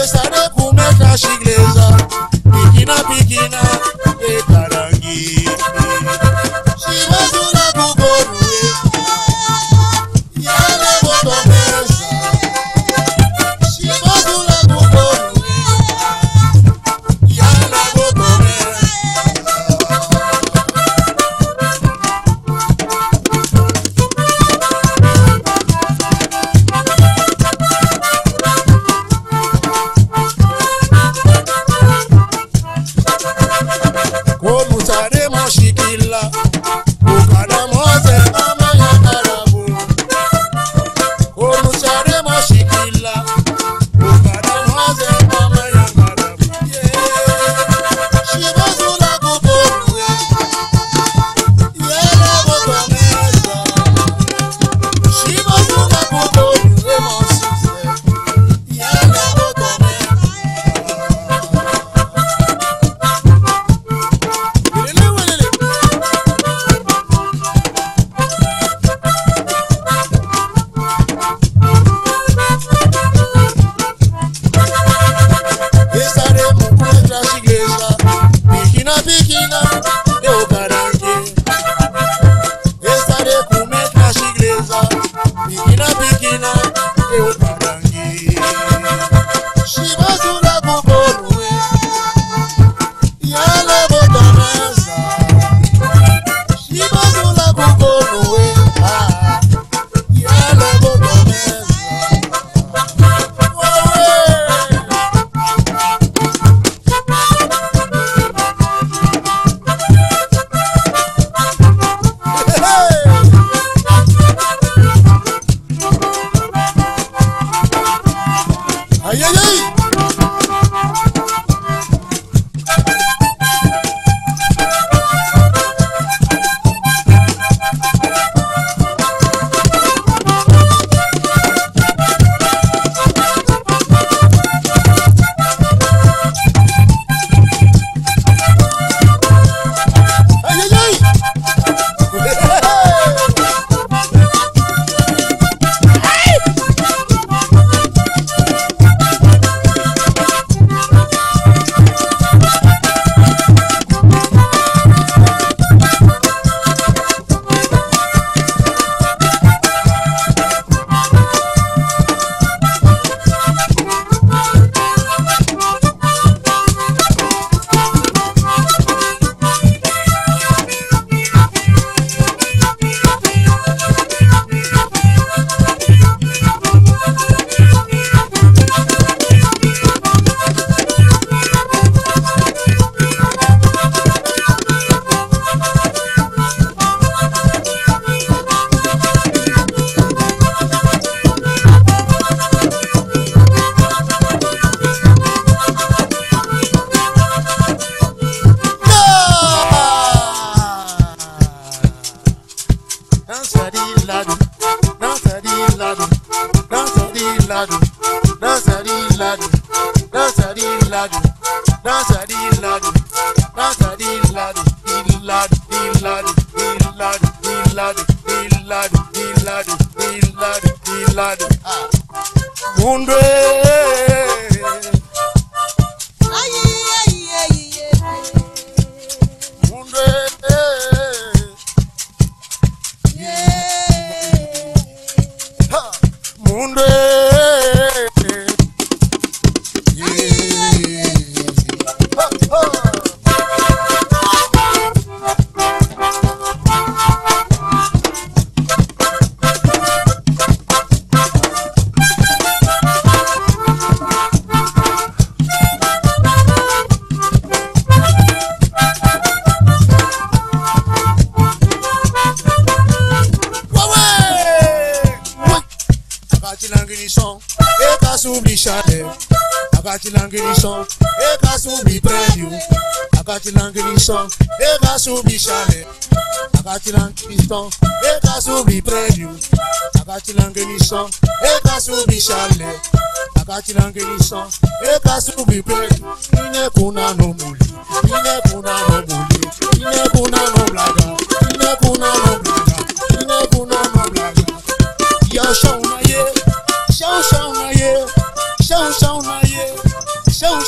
Esare kumeka shigleza, pikina pikina, ekarangi. Shibazula kukorue, yale botomeza. Shibazula kukorue, yale botomeza. Komutare moshikila, ukada moze mama ya karabu. Komutare moshikila, ukada moze mama ya karabu. Shibazula kukorue, yele botomeza. Shibazula kukorue mosise, yele botomeza. Esare mukumetra shigleza, pikina pikina, ekarangi. Esare kumetra shigleza, pikina pikina, ekarangi. Shibazula kukorue, yale botomeza. Shibazula kukorue, yale botomeza. Ay, ay, ay. Ay, ay, ay. Dança de lado, dança de lado, dança de lado, dança de lado, dança de lado, dança de lado, dança de lado, de lado, de lado, de lado, de lado, de lado, de lado, de lado, de lado. Mundo Langrisson, e casubi prédio. Agati langrisson, e casubi chalet. Agati langrisson, e casubi prédio. Agati langrisson, e casubi chalet. Agati langrisson, e casubi prédio. Ine kuna no muli, ine kuna no muli, ine kuna no blaga, ine kuna no blaga, ine kuna no blaga. Ya shauna ye, shauna ye, shauna ye. Show